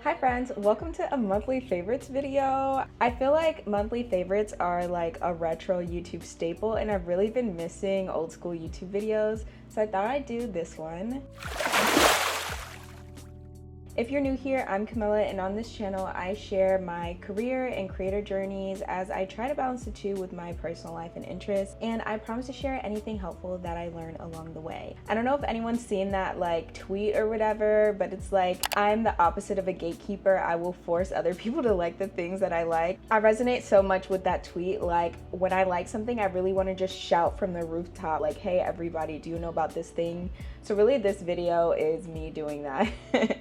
Hi friends, welcome to a monthly favorites video. I feel like monthly favorites are like a retro YouTube staple and I've really been missing old school YouTube videos, so I thought I'd do this one. If you're new here, I'm Camilla, and on this channel I share my career and creator journeys as I try to balance the two with my personal life and interests, and I promise to share anything helpful that I learn along the way. I don't know if anyone's seen that like tweet or whatever, but it's like I'm the opposite of a gatekeeper. I will force other people to like the things that I like. I resonate so much with that tweet. Like when I like something, I really want to just shout from the rooftop like, hey everybody, do you know about this thing? So really this video is me doing that.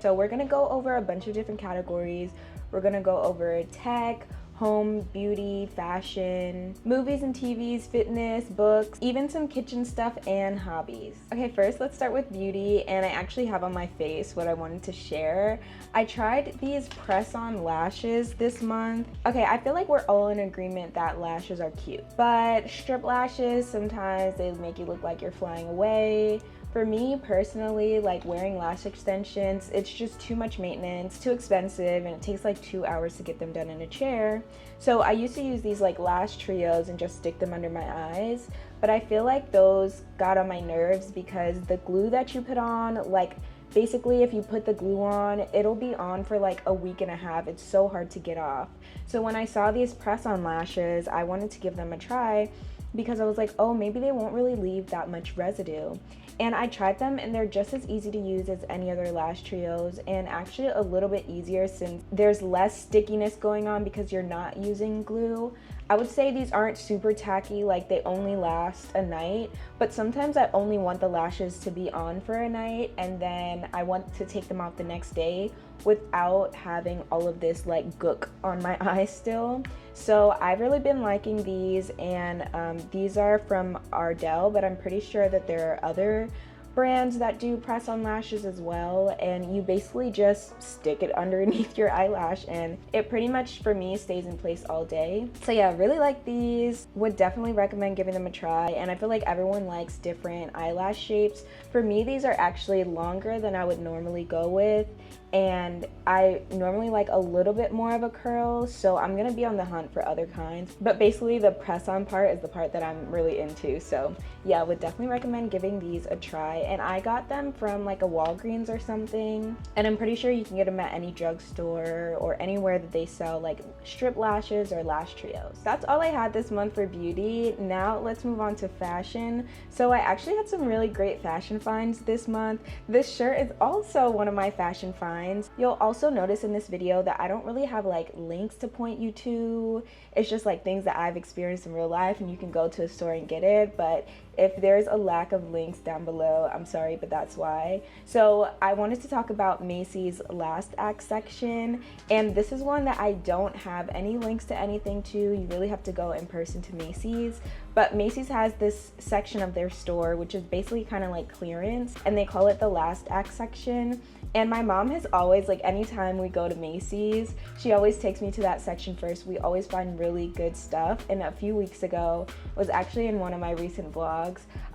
So we're gonna go over a bunch of different categories. We're gonna go over tech, home, beauty, fashion, movies and TVs, fitness, books, even some kitchen stuff and hobbies. Okay, first let's start with beauty, and I actually have on my face what I wanted to share. I tried these press-on lashes this month. Okay, I feel like we're all in agreement that lashes are cute, but strip lashes, sometimes they make you look like you're flying away. For me personally, like wearing lash extensions, it's just too much maintenance, too expensive, and it takes like 2 hours to get them done in a chair. So I used to use these like lash trios and just stick them under my eyes, but I feel like those got on my nerves because the glue that you put on, like basically if you put the glue on, it'll be on for like a week and a half. It's so hard to get off. So when I saw these press-on lashes, I wanted to give them a try because I was like, oh, maybe they won't really leave that much residue. And I tried them and they're just as easy to use as any other lash trios, and actually a little bit easier since there's less stickiness going on because you're not using glue. I would say these aren't super tacky, like they only last a night, but sometimes I only want the lashes to be on for a night and then I want to take them off the next day without having all of this like gook on my eyes still. So I've really been liking these, and these are from Ardell, but I'm pretty sure that there are other brands that do press on lashes as well, and you basically just stick it underneath your eyelash and it pretty much for me stays in place all day. So yeah, really like these, would definitely recommend giving them a try, and I feel like everyone likes different eyelash shapes. For me, these are actually longer than I would normally go with, and I normally like a little bit more of a curl, so I'm gonna be on the hunt for other kinds, but basically the press-on part is the part that I'm really into. So yeah, would definitely recommend giving these a try, and I got them from like a Walgreens or something, and I'm pretty sure you can get them at any drugstore or anywhere that they sell like strip lashes or lash trios. That's all I had this month for beauty. Now let's move on to fashion. So I actually had some really great fashion finds this month. This shirt is also one of my fashion finds. You'll also notice in this video that I don't really have like links to point you to. It's just like things that I've experienced in real life and you can go to a store and get it, but if there's a lack of links down below, I'm sorry, but that's why. So I wanted to talk about Macy's Last Act section, and this is one that I don't have any links to anything to. You really have to go in person to Macy's, but Macy's has this section of their store which is basically kind of like clearance, and they call it the Last Act section. And my mom has always, like anytime we go to Macy's, she always takes me to that section first. We always find really good stuff, and a few weeks ago, was actually in one of my recent vlogs,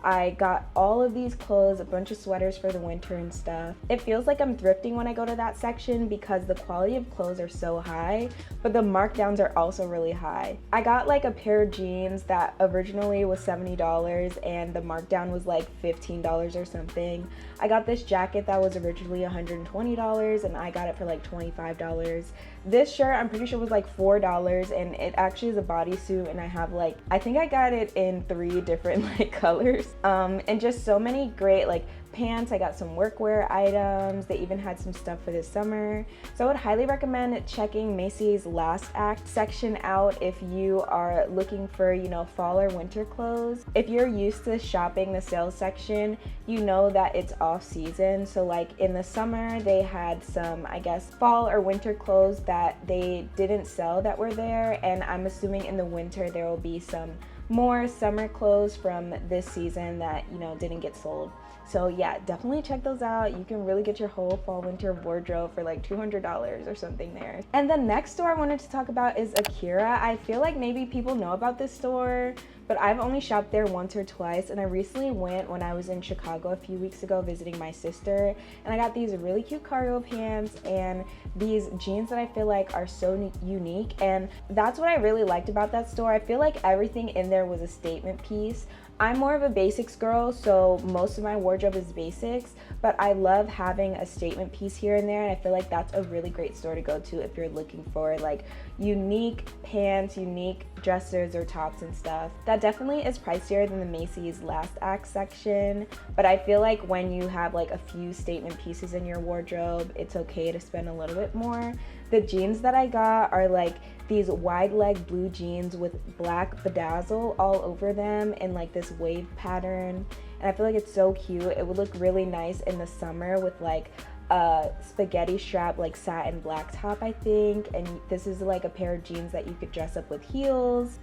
I got all of these clothes, a bunch of sweaters for the winter and stuff. It feels like I'm thrifting when I go to that section because the quality of clothes are so high, but the markdowns are also really high. I got like a pair of jeans that originally was $70 and the markdown was like $15 or something. I got this jacket that was originally $120 and I got it for like $25. This shirt I'm pretty sure was like $4, and it actually is a bodysuit, and I have like, I think I got it in 3 different like colors, and just so many great like pants. I got some workwear items. They even had some stuff for this summer. So I would highly recommend checking Macy's Last Act section out if you are looking for, you know, fall or winter clothes. If you're used to shopping the sales section, you know that it's off season. So like in the summer, they had some, I guess, fall or winter clothes that they didn't sell that were there. And I'm assuming in the winter, there will be some more summer clothes from this season that, you know, didn't get sold. So yeah, definitely check those out. You can really get your whole fall winter wardrobe for like $200 or something there. And the next store I wanted to talk about is Akira. I feel like maybe people know about this store, but I've only shopped there once or twice, and I recently went when I was in Chicago a few weeks ago visiting my sister, and I got these really cute cargo pants and these jeans that I feel like are so unique, and that's what I really liked about that store. I feel like everything in there was a statement piece. I'm more of a basics girl, so most of my wardrobe is basics, but I love having a statement piece here and there, and I feel like that's a really great store to go to if you're looking for like unique pants, unique dresses or tops and stuff. That definitely is pricier than the Macy's Last Act section, but I feel like when you have like a few statement pieces in your wardrobe, it's okay to spend a little bit more. The jeans that I got are like these wide leg blue jeans with black bedazzle all over them in like this wave pattern, and I feel like it's so cute. It would look really nice in the summer with like a spaghetti strap like satin black top, I think, and this is like a pair of jeans that you could dress up with heels.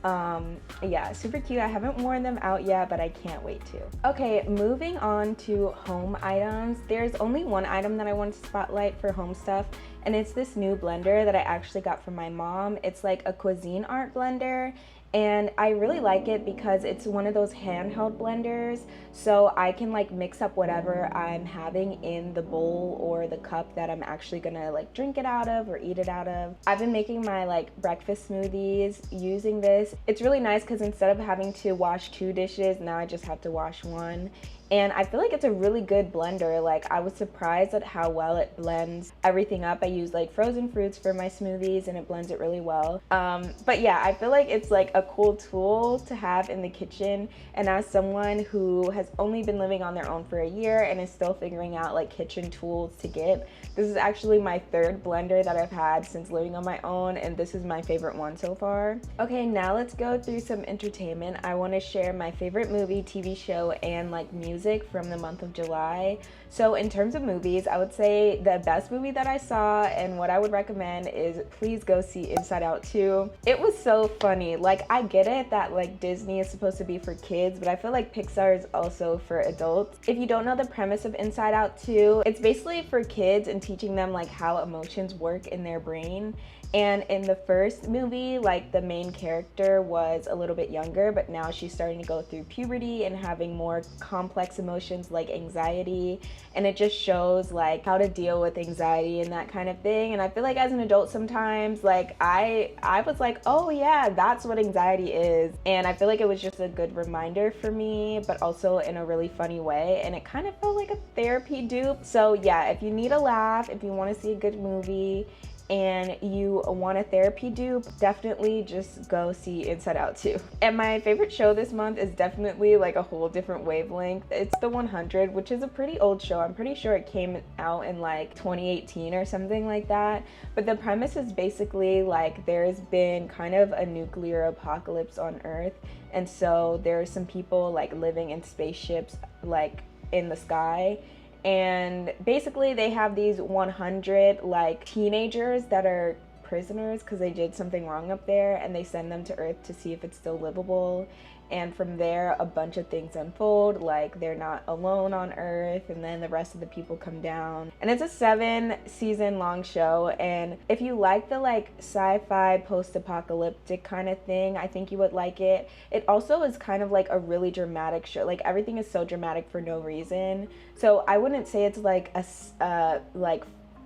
Yeah, super cute. I haven't worn them out yet, but I can't wait to. Okay, moving on to home items. There's only one item that I want to spotlight for home stuff, and it's this new blender that I actually got from my mom. It's like a cuisine art blender, and I really like it because it's one of those handheld blenders, so I can like mix up whatever I'm having in the bowl or the cup that I'm actually gonna like drink it out of or eat it out of. I've been making my like breakfast smoothies using this. It's really nice because instead of having to wash 2 dishes, now I just have to wash 1. And I feel like it's a really good blender. Like, I was surprised at how well it blends everything up. I use like frozen fruits for my smoothies and it blends it really well. But yeah, I feel like it's like a cool tool to have in the kitchen. And as someone who has only been living on their own for a year and is still figuring out like kitchen tools to get, this is actually my 3rd blender that I've had since living on my own, and this is my favorite one so far. Okay, now let's go through some entertainment. I want to share my favorite movie, TV show, and like music from the month of July. So in terms of movies, I would say the best movie that I saw and what I would recommend is please go see Inside Out 2. It was so funny. Like, I get it that like Disney is supposed to be for kids, but I feel like Pixar is also for adults. If you don't know the premise of Inside Out 2, it's basically for kids and teaching them like how emotions work in their brain. And in the first movie, like the main character was a little bit younger, but now she's starting to go through puberty and having more complex emotions like anxiety. And it just shows like how to deal with anxiety and that kind of thing. And I feel like as an adult sometimes, like I was like, oh yeah, that's what anxiety is. And I feel like it was just a good reminder for me, but also in a really funny way. And it kind of felt like a therapy dupe. So yeah, if you need a laugh, if you want to see a good movie, and you want a therapy dupe, definitely just go see Inside Out 2. And my favorite show this month is definitely like a whole different wavelength. It's The 100, which is a pretty old show. I'm pretty sure it came out in like 2018 or something like that. But the premise is basically like there's been kind of a nuclear apocalypse on Earth. And so there's some people like living in spaceships like in the sky. And basically they have these 100 like teenagers that are prisoners because they did something wrong up there, and they send them to Earth to see if it's still livable. And from there a bunch of things unfold, like they're not alone on Earth, and then the rest of the people come down. And it's a 7-season long show, and if you like the like sci-fi post-apocalyptic kind of thing, I think you would like it. It also is kind of like a really dramatic show. Like everything is so dramatic for no reason. So I wouldn't say it's like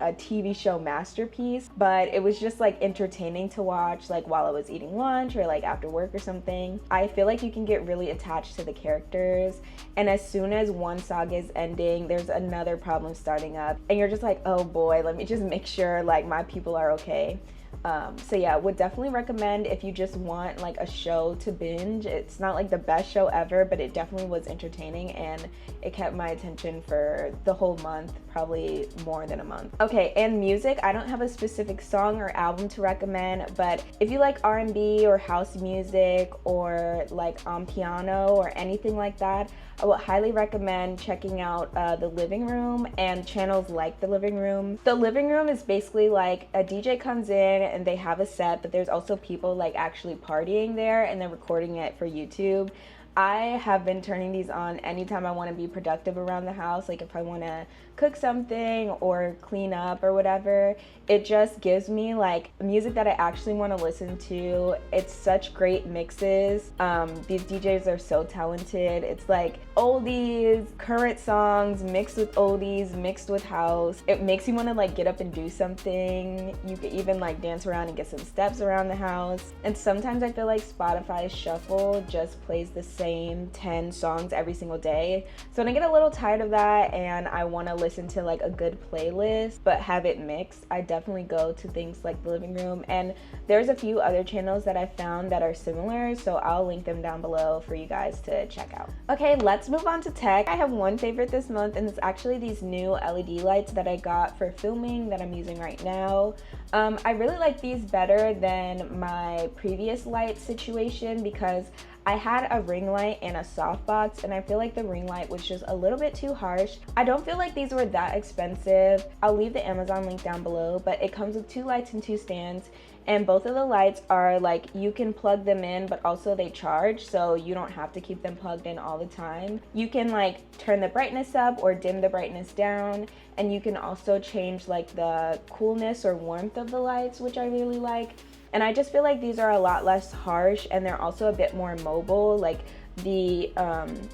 a TV show masterpiece, but it was just like entertaining to watch like while I was eating lunch or like after work or something. I feel like you can get really attached to the characters, and as soon as one saga is ending, there's another problem starting up, and you're just like, oh boy, let me just make sure like my people are okay. So yeah, would definitely recommend if you just want like a show to binge. It's not like the best show ever, but it definitely was entertaining, and it kept my attention for the whole month, probably more than a month. Okay, and music, I don't have a specific song or album to recommend, but if you like R&B or house music or like piano or anything like that, I would highly recommend checking out The Living Room and channels like The Living Room. The Living Room is basically like a DJ comes in and they have a set, but there's also people like actually partying there and they're recording it for YouTube. I have been turning these on anytime I want to be productive around the house, like if I want to cook something or clean up or whatever. It just gives me like music that I actually want to listen to. It's such great mixes. These DJs are so talented. It's like oldies, current songs mixed with oldies, mixed with house. It makes you want to like get up and do something. You could even like dance around and get some steps around the house. And sometimes I feel like Spotify Shuffle just plays the same 10 songs every single day. So when I get a little tired of that and I want to listen to like a good playlist but have it mixed, I definitely go to things like the living room. And there's a few other channels that I found that are similar, so I'll link them down below for you guys to check out. Okay, let's move on to tech. I have one favorite this month, and it's actually these new LED lights that I got for filming that I'm using right now. I really like these better than my previous light situation because I had a ring light and a softbox, and I feel like the ring light was just a little bit too harsh. I don't feel like these were that expensive. I'll leave the Amazon link down below, but it comes with 2 lights and 2 stands, and both of the lights are like, you can plug them in, but also they charge, so you don't have to keep them plugged in all the time. You can like turn the brightness up or dim the brightness down, and you can also change like the coolness or warmth of the lights, which I really like. And I just feel like these are a lot less harsh, and they're also a bit more mobile. Like the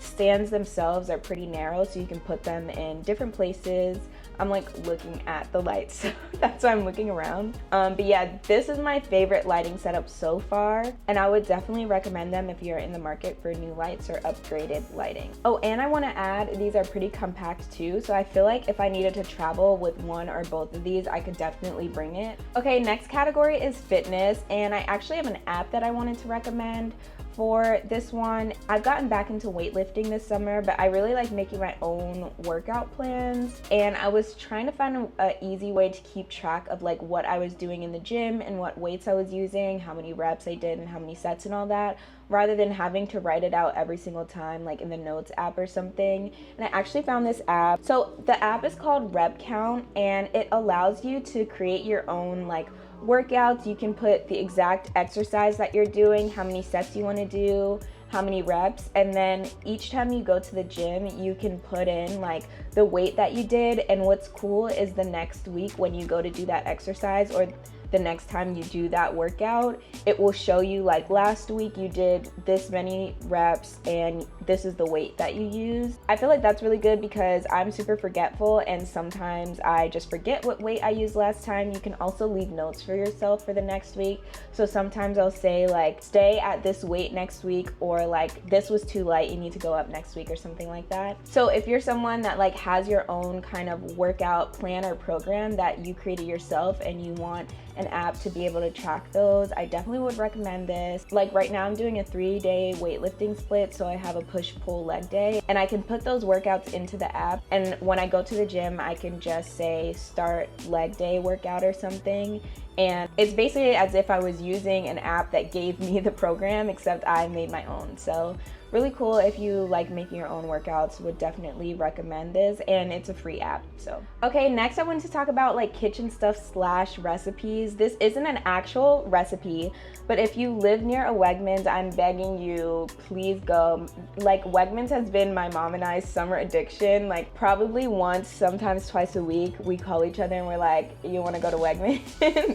stands themselves are pretty narrow, so you can put them in different places. I'm like looking at the lights, so that's why I'm looking around. But yeah, this is my favorite lighting setup so far, and I would definitely recommend them if you're in the market for new lights or upgraded lighting. Oh, and I want to add, these are pretty compact too, so I feel like if I needed to travel with one or both of these, I could definitely bring it. Okay, next category is fitness, and I actually have an app that I wanted to recommend. For this one, I've gotten back into weightlifting this summer, but I really like making my own workout plans, and I was trying to find an easy way to keep track of like what I was doing in the gym and what weights I was using, how many reps I did and how many sets and all that, rather than having to write it out every single time like in the notes app or something. And I actually found this app. So the app is called RepCount, and it allows you to create your own like workouts. You can put the exact exercise that you're doing, how many sets you want to do, how many reps, and then each time you go to the gym, you can put in like the weight that you did. And what's cool is the next week when you go to do that exercise, or the next time you do that workout, it will show you like last week you did this many reps and this is the weight that you used. I feel like that's really good because I'm super forgetful, and sometimes I just forget what weight I used last time. You can also leave notes for yourself for the next week. So sometimes I'll say like, stay at this weight next week, or like, this was too light, you need to go up next week, or something like that. So if you're someone that like has your own kind of workout plan or program that you created yourself and you want an app to be able to track those, I definitely would recommend this. Like right now I'm doing a 3-day weightlifting split, so I have a push-pull leg day, and I can put those workouts into the app, and when I go to the gym I can just say start leg day workout or something, and it's basically as if I was using an app that gave me the program, except I made my own. So really cool. If you like making your own workouts, would definitely recommend this, and it's a free app. So okay, next I wanted to talk about like kitchen stuff / recipes. This isn't an actual recipe, but if you live near a Wegmans, I'm begging you, please go. Like Wegmans has been my mom and I's summer addiction. Like probably once, sometimes twice a week, we call each other and we're like, you want to go to Wegmans?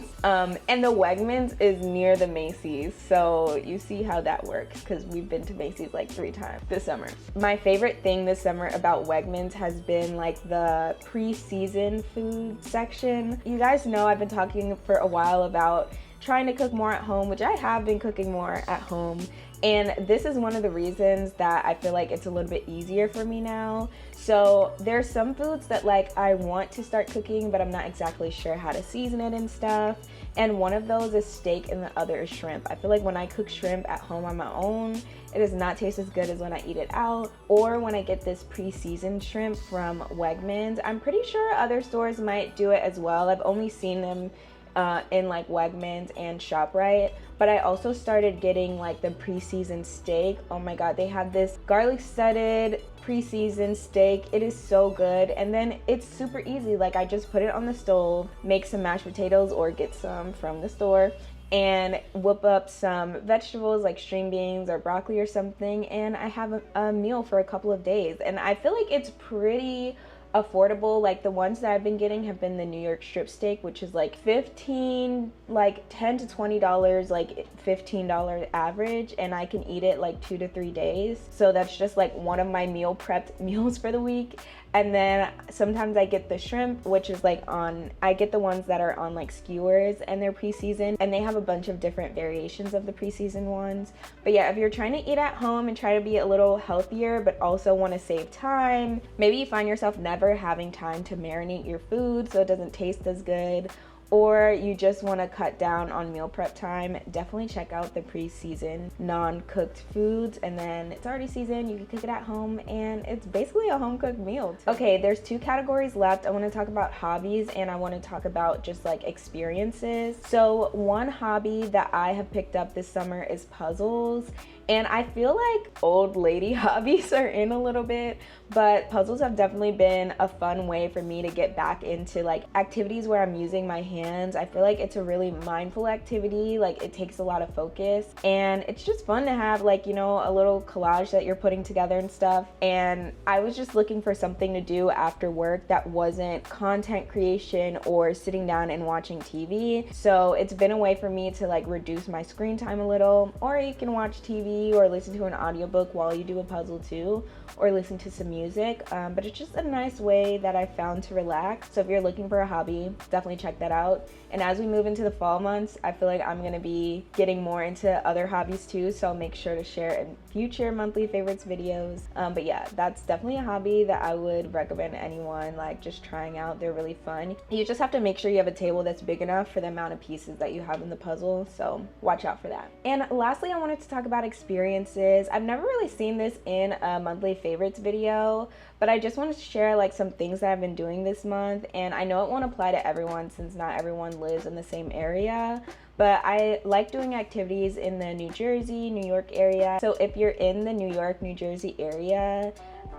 And the Wegmans is near the Macy's, so you see how that works, because we've been to Macy's like 3 times this summer. My favorite thing this summer about Wegmans has been like the pre-season food section. You guys know I've been talking for a while about trying to cook more at home, which I have been cooking more at home, and this is one of the reasons that I feel like it's a little bit easier for me now. So there's some foods that like I want to start cooking, but I'm not exactly sure how to season it and stuff, and one of those is steak and the other is shrimp. I feel like when I cook shrimp at home on my own, it does not taste as good as when I eat it out, or when I get this pre-seasoned shrimp from Wegmans. I'm pretty sure other stores might do it as well. I've only seen them in like Wegmans and ShopRite, but I also started getting like the pre-seasoned steak. Oh my god, they have this garlic studded pre-seasoned steak. It is so good, and then it's super easy. Like I just put it on the stove, make some mashed potatoes or get some from the store, and whip up some vegetables like string beans or broccoli or something, and I have a meal for a couple of days. And I feel like it's pretty affordable. Like the ones that I've been getting have been the New York strip steak, which is like 15, like $10 to $20, like $15 average, and I can eat it like 2 to 3 days. So that's just like one of my meal prepped meals for the week. And then sometimes I get the shrimp, which is like I get the ones that are on like skewers, and they're pre-seasoned, and they have a bunch of different variations of the pre-seasoned ones. But yeah, if you're trying to eat at home and try to be a little healthier, but also want to save time, maybe you find yourself never having time to marinate your food so it doesn't taste as good, or you just want to cut down on meal prep time, definitely check out the pre-seasoned non-cooked foods. And then it's already seasoned, you can cook it at home, and it's basically a home-cooked meal too. Okay, there's 2 categories left. I want to talk about hobbies, and I want to talk about just like experiences. So one hobby that I have picked up this summer is puzzles. And I feel like old lady hobbies are in a little bit, but puzzles have definitely been a fun way for me to get back into like activities where I'm using my hands. I feel like it's a really mindful activity. Like it takes a lot of focus, and it's just fun to have like, you know, a little collage that you're putting together and stuff. And I was just looking for something to do after work that wasn't content creation or sitting down and watching TV. So it's been a way for me to like reduce my screen time a little, or you can watch TV or listen to an audiobook while you do a puzzle too, or listen to some music. But it's just a nice way that I found to relax. So if you're looking for a hobby, definitely check that out. And as we move into the fall months, I feel like I'm gonna be getting more into other hobbies too, so I'll make sure to share in future monthly favorites videos. But yeah, that's definitely a hobby that I would recommend anyone like just trying out. They're really fun. You just have to make sure you have a table that's big enough for the amount of pieces that you have in the puzzle, so watch out for that. And lastly, I wanted to talk about experiences. I've never really seen this in a monthly favorites video, but I just wanted to share like some things that I've been doing this month. And I know it won't apply to everyone since not everyone lives in the same area, but I like doing activities in the New Jersey, New York area. So if you're in the New York, New Jersey area,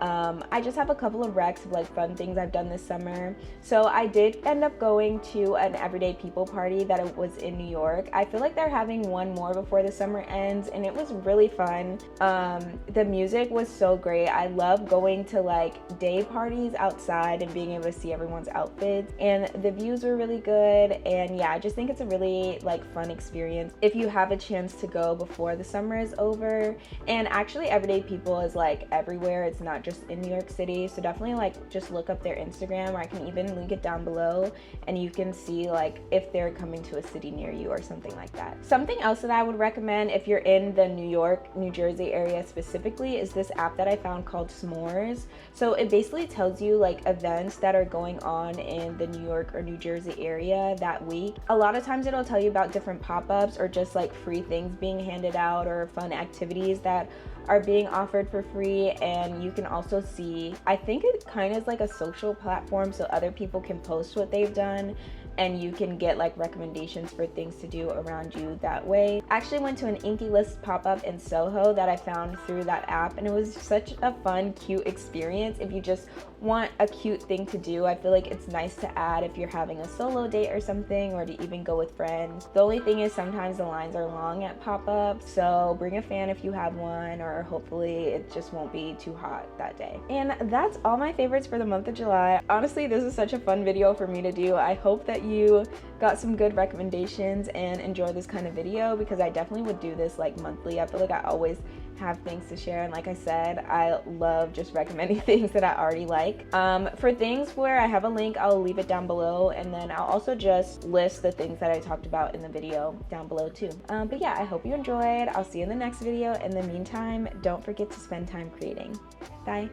I just have a couple of recs of like fun things I've done this summer. So I did end up going to an Everyday People party that it was in New York. I feel like they're having one more before the summer ends, and it was really fun. The music was so great. I love going to like day parties outside and being able to see everyone's outfits, and the views were really good. And yeah, I just think it's a really like fun experience if you have a chance to go before the summer is over. And actually Everyday People is like everywhere, it's not just in New York City, so definitely like just look up their Instagram, or I can even link it down below, and you can see like if they're coming to a city near you or something like that. Something else that I would recommend if you're in the New York, New Jersey area specifically is this app that I found called Smores. So it basically tells you like events that are going on in the New York or New Jersey area that week. A lot of times it'll tell you about different pop-ups or just like free things being handed out or fun activities that are being offered for free. And you can also see, I think it kind of is like a social platform, so other people can post what they've done, and you can get like recommendations for things to do around you that way. I actually went to an Inky List pop-up in Soho that I found through that app, and it was such a fun, cute experience. If you just want a cute thing to do, I feel like it's nice to add if you're having a solo date or something, or to even go with friends. The only thing is sometimes the lines are long at pop-ups, so bring a fan if you have one, or hopefully it just won't be too hot that day. And that's all my favorites for the month of July. Honestly, this is such a fun video for me to do. I hope that you got some good recommendations and enjoy this kind of video, because I definitely would do this like monthly. I feel like I always have things to share, and like I said, I love just recommending things that I already like. For things where I have a link, I'll leave it down below, and then I'll also just list the things that I talked about in the video down below too. But yeah, I hope you enjoyed. I'll see you in the next video. In the meantime, don't forget to spend time creating. Bye.